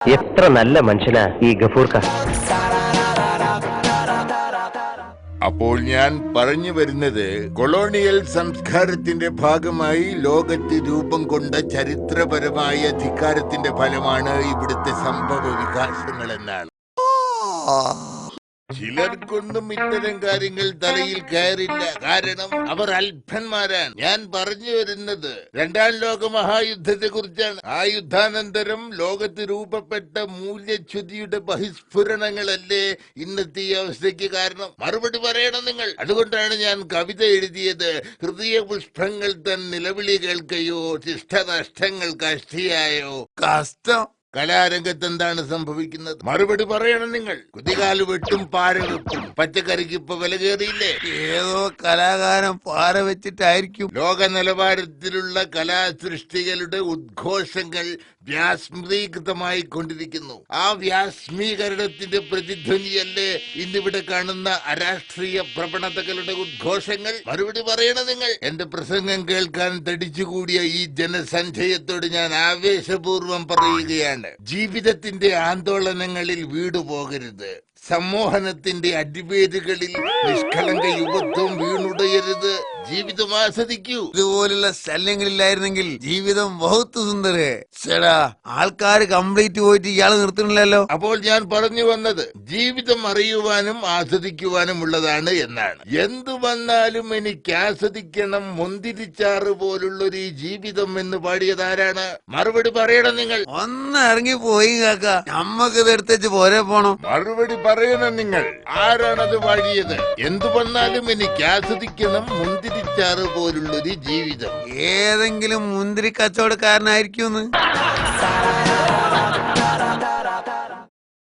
എത്ര നല്ല മനുഷ്യനാ ഈ ഗഫൂർക്ക. അപ്പോൾ ഞാൻ പറഞ്ഞു വരുന്നത്, കൊളോണിയൽ സംസ്കാരത്തിന്റെ ഭാഗമായി ലോകത്ത് രൂപം കൊണ്ട ചരിത്രപരമായ ധിക്കാരത്തിന്റെ ഫലമാണ് ഇവിടുത്തെ സംഭവ വികാസങ്ങൾ എന്നാണ്. ചിലർക്കൊന്നും ഇത്തരം കാര്യങ്ങൾ തലയിൽ കയറില്ല, കാരണം അവർ അല്പന്മാരാണ്. ഞാൻ പറഞ്ഞു വരുന്നത് രണ്ടാം ലോക മഹായുദ്ധത്തെ കുറിച്ചാണ്. ആ യുദ്ധാനന്തരം ലോകത്ത് രൂപപ്പെട്ട മൂല്യച്യുതിയുടെ ബഹിസ്ഫുരണങ്ങളല്ലേ ഇന്നത്തെ ഈ അവസ്ഥയ്ക്ക് കാരണം? മറുപടി പറയണം നിങ്ങൾ. അതുകൊണ്ടാണ് ഞാൻ കവിത എഴുതിയത്. ഹൃദയ പുഷ്പങ്ങൾ തൻ നിലവിളി കേൾക്കയോ, ശിഷ്ടനഷ്ടങ്ങൾ കഷ്ടിയായോ. കഷ്ടം. കലാരംഗത്ത് എന്താണ് സംഭവിക്കുന്നത്? മറുപടി പറയണം നിങ്ങൾ. കുതികാല് വെട്ടും പാര വെക്കും. പച്ചക്കറിക്ക് ഇപ്പൊ വില കയറിയില്ലേ? ഏതോ കലാകാരൻ പാര വെച്ചിട്ടായിരിക്കും. ലോക നിലവാരത്തിലുള്ള കലാസൃഷ്ടികളുടെ ഉദ്ഘോഷങ്ങൾ വ്യാസ്മീകൃതമായി കൊണ്ടിരിക്കുന്നു. ആ വ്യാസ്മീകരണത്തിന്റെ പ്രതിധ്വനിയല്ലേ ഇന്നിവിടെ കാണുന്ന അരാഷ്ട്രീയ പ്രവണതകളുടെ ഉദ്ഘോഷങ്ങൾ? മറുപടി പറയണം നിങ്ങൾ. എന്റെ പ്രസംഗം കേൾക്കാൻ തടിച്ചുകൂടിയ ഈ ജനസഞ്ചയത്തോട് ഞാൻ ആവേശപൂർവം പറയുകയാണ്, ജീവിതത്തിന്റെ ആന്തോളനങ്ങളിൽ വീടുപോകരുത്. സമ്മോഹനത്തിന്റെ അടിവേരുകളിൽ നിഷ്കളങ്ക യുവത്വം വീണുടയരുത്. ജീവിതം ആസ്വദിക്കൂ. ഇതുപോലുള്ള ശല്യങ്ങളില്ലായിരുന്നെങ്കിൽ ജീവിതം ബഹുത്ത് സുന്ദരേ. ചേടാ, ആൾക്കാര് കംപ്ലീറ്റ് പോയിട്ട് ഇയാള് നിർത്തണില്ലല്ലോ. അപ്പോൾ ഞാൻ പറഞ്ഞു വന്നത് ജീവിതം അറിയുവാനും ആസ്വദിക്കുവാനും ഉള്ളതാണ് എന്നാണ്. എന്തു വന്നാലും എനിക്ക് ആസ്വദിക്കണം, മുന്തിരിച്ചാറ് പോലുള്ളൊരു ജീവിതം എന്ന് പാടിയതാരാണ്? മറുപടി പറയണം നിങ്ങൾ. ഒന്ന് ഇറങ്ങി പോയി കാക്ക, നമ്മക്ക് ഇത് എടുത്തേച്ച് പോരെ പോണം. മറുപടി പറയണം നിങ്ങൾ. ആരാണത് പാടിയത്? എന്തു വന്നാലും എനിക്ക് ആസ്വദിക്കണം, മുന്തിരിച്ചാറ് പോലുള്ളൊരു ജീവിതം. ഏതെങ്കിലും മുന്തിരി കച്ചവടക്കാരനായിരിക്കും.